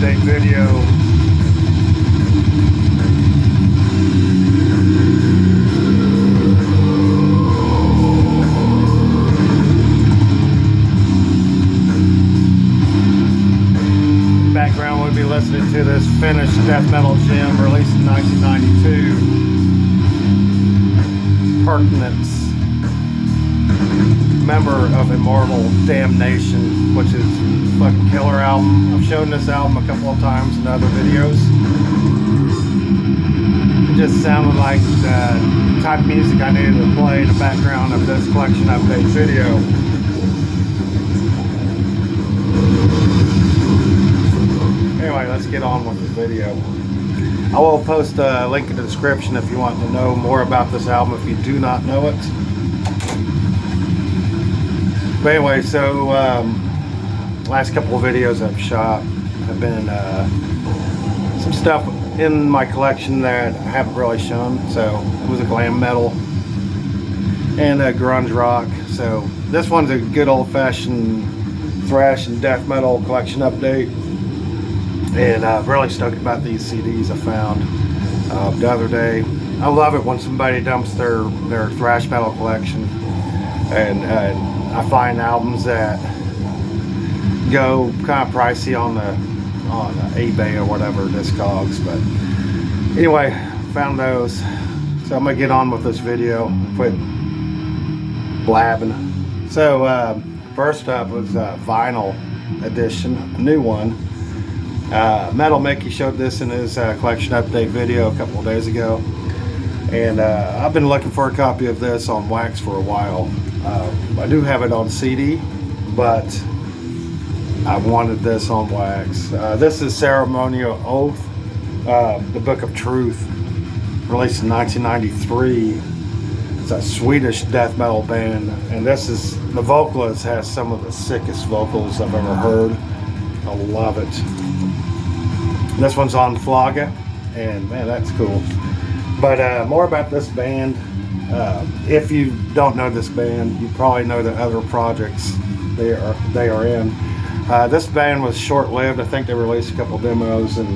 update video. Background would be listening to this finished death metal gem released in 1992, Purtanance, member of Immortal, Damnation, which is a fucking killer album. I've shown this album a couple of times in other videos. It just sounded like the type of music I needed to play in the background of this collection update video. Anyway, let's get on with the video. I will post a link in the description if you want to know more about this album if you do not know it. But anyway, so last couple of videos I've shot have been some stuff in my collection that I haven't really shown. So it was a glam metal and a grunge rock. So this one's a good old-fashioned thrash and death metal collection update. And I'm really stoked about these CDs I found the other day. I love it when somebody dumps their thrash metal collection, and I find albums that go kind of pricey on eBay or whatever, Discogs. But anyway, found those, so I'm gonna get on with this video. Quit blabbing. So first up was vinyl edition, a new one. Metal Mickey showed this in his collection update video a couple of days ago, and I've been looking for a copy of this on wax for a while. I do have it on CD, but I wanted this on wax. This is Ceremonial Oath, the Book of Truth, released in 1993. It's a Swedish death metal band, and the vocalist has some of the sickest vocals I've ever heard. I love it. This one's on Flogga, and man, that's cool. But more about this band. If you don't know this band, you probably know the other projects they are in. This band was short-lived. I think they released a couple demos and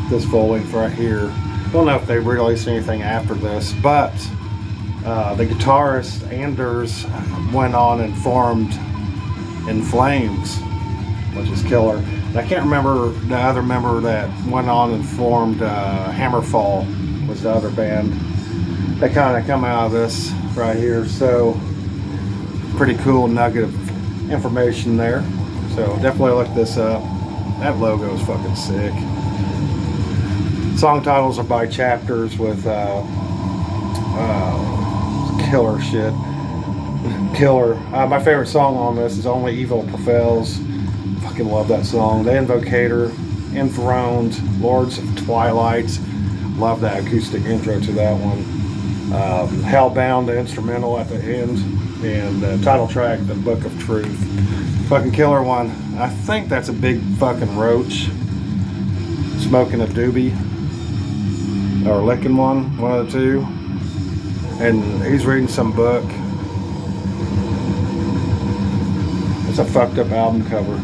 this full length right here. Don't know if they released anything after this, but the guitarist Anders went on and formed In Flames, which is killer. I can't remember the other member that went on and formed Hammerfall was the other band. They kind of come out of this right here, so pretty cool nugget of information there. So definitely look this up. That logo is fucking sick. Song titles are by chapters with killer shit. Killer. My favorite song on this is Only Evil Prevails. Fucking love that song. The Invocator, Enthroned, Lords of Twilight. Love that acoustic intro to that one. Hellbound, the instrumental at the end, and the title track, The Book of Truth. Fucking killer one. I think that's a big fucking roach smoking a doobie or licking one of the two, and he's reading some book. It's a fucked up album cover.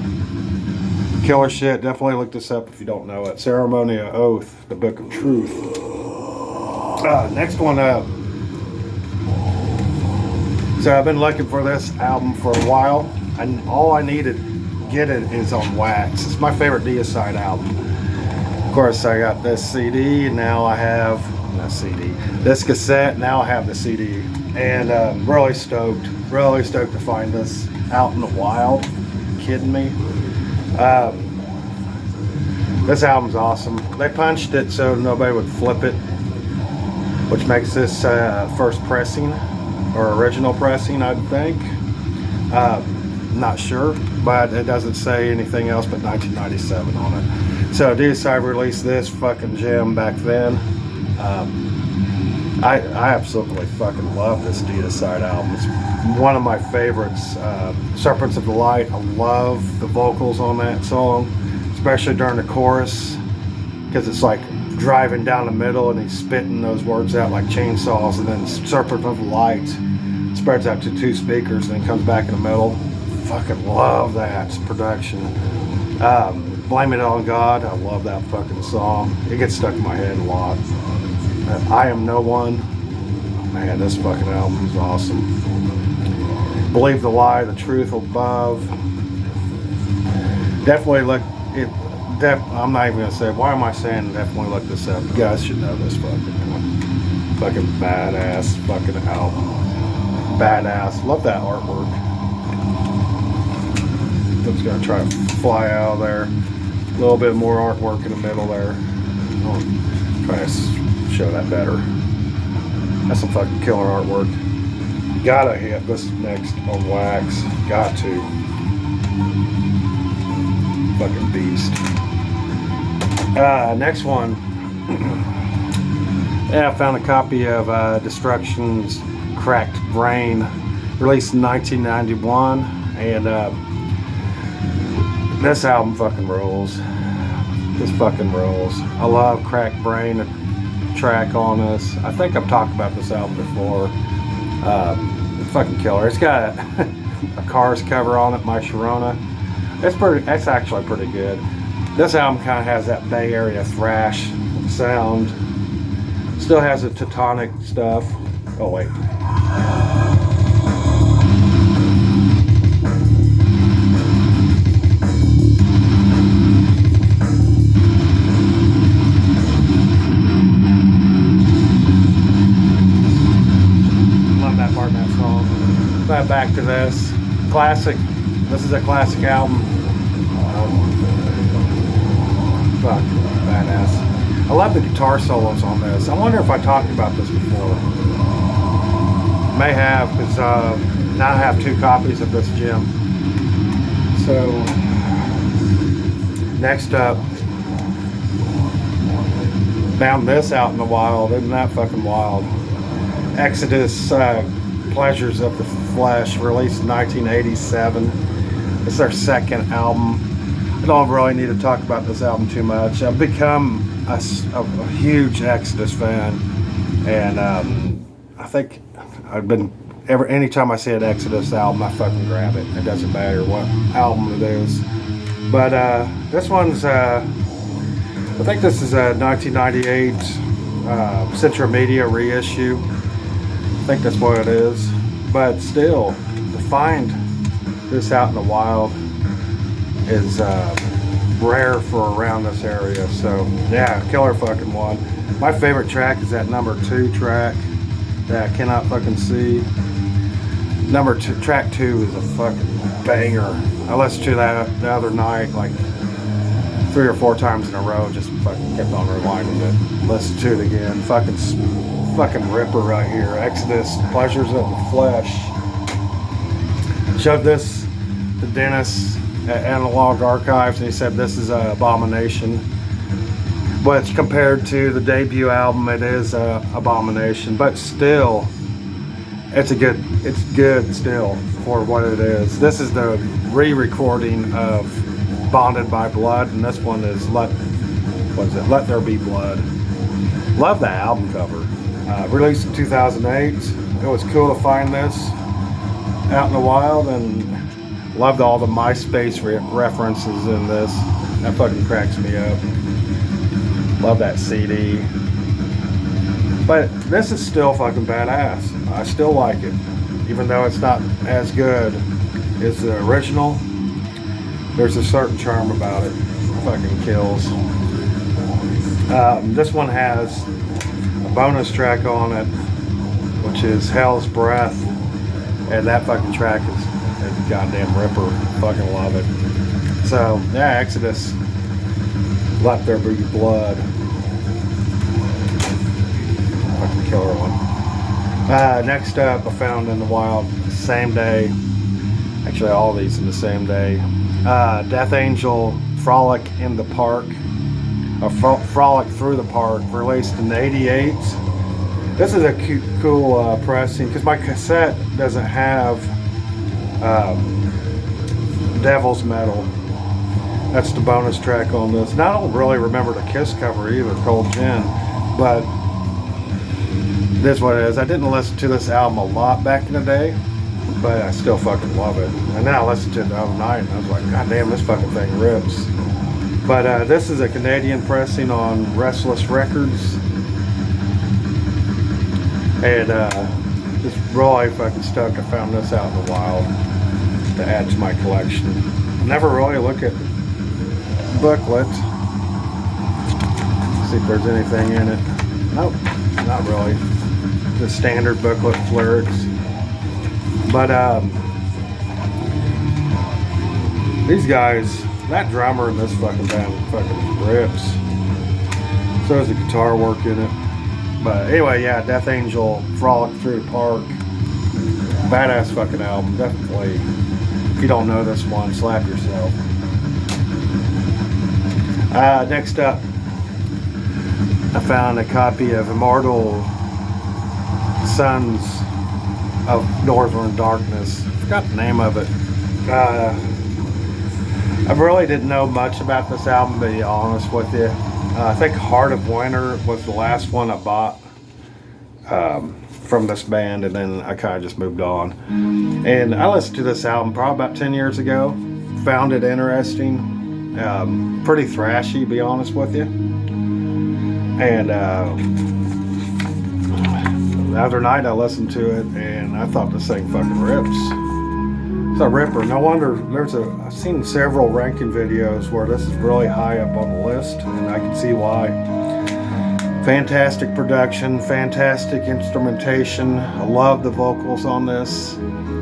Killer shit. Definitely look this up if you don't know it. Ceremonial Oath, The Book of Truth. Next one up. So I've been looking for this album for a while, and all I needed to get it is on wax. It's my favorite Deicide album. Of course, I got this CD, and now I have this cassette. Now I have the CD, and really stoked to find this out in the wild. Kidding me? This album's awesome. They punched it so nobody would flip it, which makes this first pressing or original pressing, I think. Not sure, but it doesn't say anything else but 1997 on it. So Deicide released this fucking gem back then. I absolutely fucking love this Deicide album. It's one of my favorites. Serpents of the Light. I love the vocals on that song, especially during the chorus, because it's like driving down the middle and he's spitting those words out like chainsaws, and then Serpent of the Light spreads out to two speakers and then comes back in the middle. Fucking love that production. Blame It On God. I love that fucking song. It gets stuck in my head a lot. I Am No One. Man, this fucking album is awesome. Believe the Lie, The Truth Above. Definitely look it. I'm not even gonna say. Why am I saying definitely look this up? You guys should know this fucking badass fucking album. Badass. Love that artwork. I'm just gonna try to fly out of there. A little bit more artwork in the middle there. I'll try to show that better. That's some fucking killer artwork. Gotta hit this next on wax. Got to. Fucking beast. Next one. Yeah, I found a copy of Destruction's Cracked Brain, released in 1991, and this album fucking rolls. This fucking rolls. I love Cracked Brain, a track on this. I think I've talked about this album before. It's fucking killer. It's got a Cars cover on it, My Sharona. It's actually pretty good. This album kind of has that Bay Area thrash sound. Still has the Teutonic stuff. Oh wait. Love that part of that song. Back to this. Classic. This is a classic album. Fuck, badass. I love the guitar solos on this. I wonder if I talked about this before. May have, because now I have 2 copies of this gem. So, next up, found this out in the wild. Isn't that fucking wild? Exodus, Pleasures of the Flesh, released in 1987. It's their second album. I don't really need to talk about this album too much. I've become a huge Exodus fan, and I think I've been anytime I see an Exodus album, I fucking grab it. It doesn't matter what album it is. But this one's I think this is a 1998 Central Media reissue. I think that's what it is. But still, to find this out in the wild is rare for around this area. So yeah, killer fucking one. My favorite track is that number 2 track that I cannot fucking see. Number 2, track 2 is a fucking banger. I listened to that the other night like 3 or 4 times in a row. Just fucking kept on rewinding it. Listened to it again. Fucking ripper right here. Exodus, Pleasures of the Flesh. Showed this to Dennis at Analog Archives, and he said this is an abomination. But compared to the debut album, it is an abomination. But still, it's good still for what it is. This is the re-recording of Bonded by Blood, and this one is Let There Be Blood. Love that album cover. Released in 2008. It was cool to find this out in the wild, and loved all the MySpace references in this. That fucking cracks me up. Love that CD. But this is still fucking badass. I still like it. Even though it's not as good as the original, there's a certain charm about it. It fucking kills. This one has a bonus track on it, which is Hell's Breath. And that fucking track is a goddamn ripper. Fucking love it. So, yeah, Exodus. Let There Be Blood. Fucking killer one. Next up, I found in the wild, same day. Actually, all these in the same day. Death Angel, Frolic in the Park. Frolic Through the Park, released in '88. This is a cool pressing, because my cassette doesn't have Devil's Metal. That's the bonus track on this. And I don't really remember the Kiss cover either, Cold Gin, but this is what it is. I didn't listen to this album a lot back in the day, but I still fucking love it. And then I listened to it the other night, and I was like, God damn, this fucking thing rips. But this is a Canadian pressing on Restless Records. And just really fucking stoked I found this out in the wild to add to my collection. Never really look at booklet. See if there's anything in it. Nope, not really. The standard booklet lyrics. But these guys, that drummer in this fucking band fucking rips. So there's the guitar work in it. But anyway, yeah, Death Angel, Frolic Through the Park. Badass fucking album, definitely. If you don't know this one, slap yourself. Next up, I found a copy of Immortal Sons of Northern Darkness. I forgot the name of it. I really didn't know much about this album, to be honest with you. I think Heart of Winter was the last one I bought from this band, and then I kind of just moved on. And I listened to this album probably about 10 years ago. Found it interesting. Pretty thrashy, to be honest with you. And the other night I listened to it, and I thought this thing fucking rips. It's a ripper. No wonder I've seen several ranking videos where this is really high up on the list, and I can see why. Fantastic production, fantastic instrumentation. I love the vocals on this.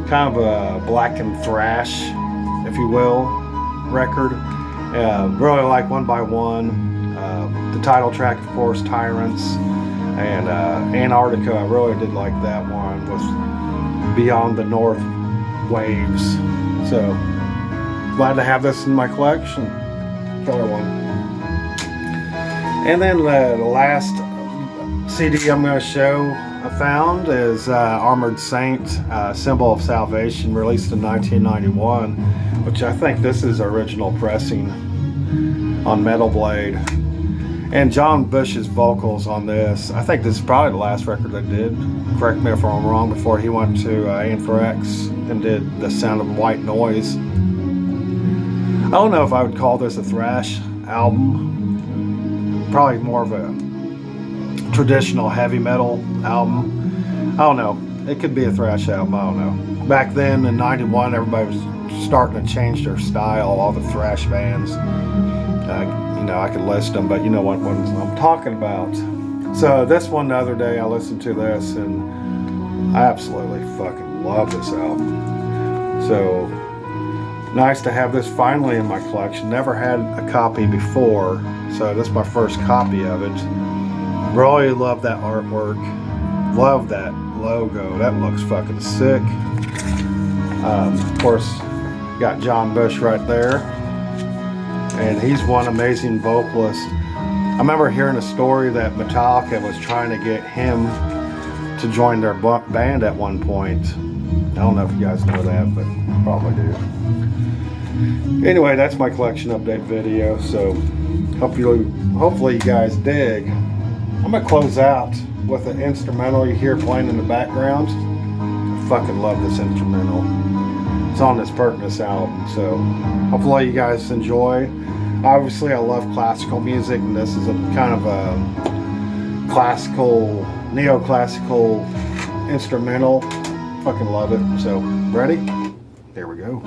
Kind of a black and thrash, if you will, record. Really like One by One. The title track, of course, Tyrants. And Antarctica, I really did like that one with Beyond the North Waves. So glad to have this in my collection. Killer one. And then the last CD I'm going to show I found is Armored Saint, Symbol of Salvation, released in 1991, which I think this is original pressing on Metal Blade. And John Bush's vocals on this, I think this is probably the last record I did, correct me if I'm wrong, before he went to Anthrax and did The Sound of White Noise. I don't know if I would call this a thrash album. Probably more of a traditional heavy metal album. I don't know. It could be a thrash album, I don't know. Back then in 91, everybody was starting to change their style, all the thrash bands. You know, I could list them, but you know what ones I'm talking about. So this one the other day, I listened to this, and I absolutely fucking love this album. So nice to have this finally in my collection. Never had a copy before, so this is my first copy of it. Really love that artwork. Love that logo. That looks fucking sick. Of course, got John Bush right there. And he's one amazing vocalist. I remember hearing a story that Metallica was trying to get him to join their band at one point. I don't know if you guys know that, but probably do. Anyway, that's my collection update video. So hopefully you guys dig. I'm gonna close out with an instrumental you hear playing in the background. I fucking love this instrumental. It's on this Purtanance album, so hopefully you guys enjoy. Obviously, I love classical music, and this is a kind of a classical, neoclassical instrumental. Fucking love it. So, ready? There we go.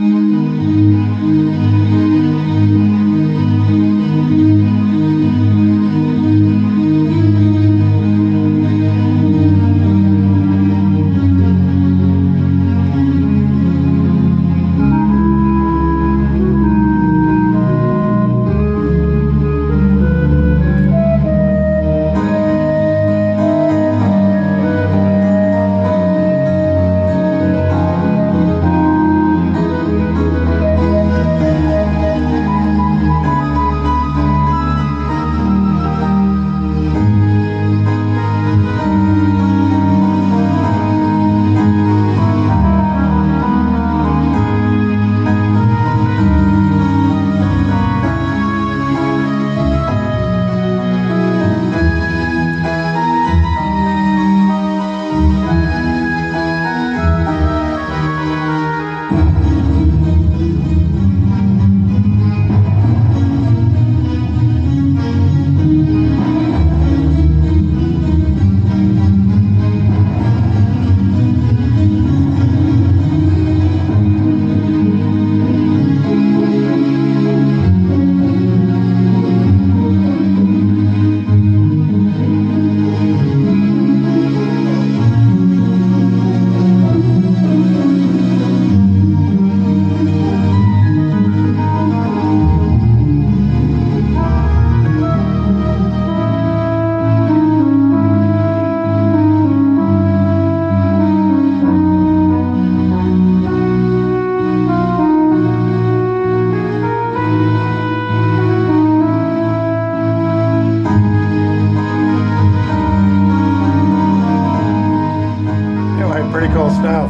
stuff.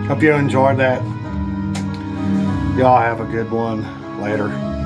Hope you enjoyed that. Y'all have a good one. Later.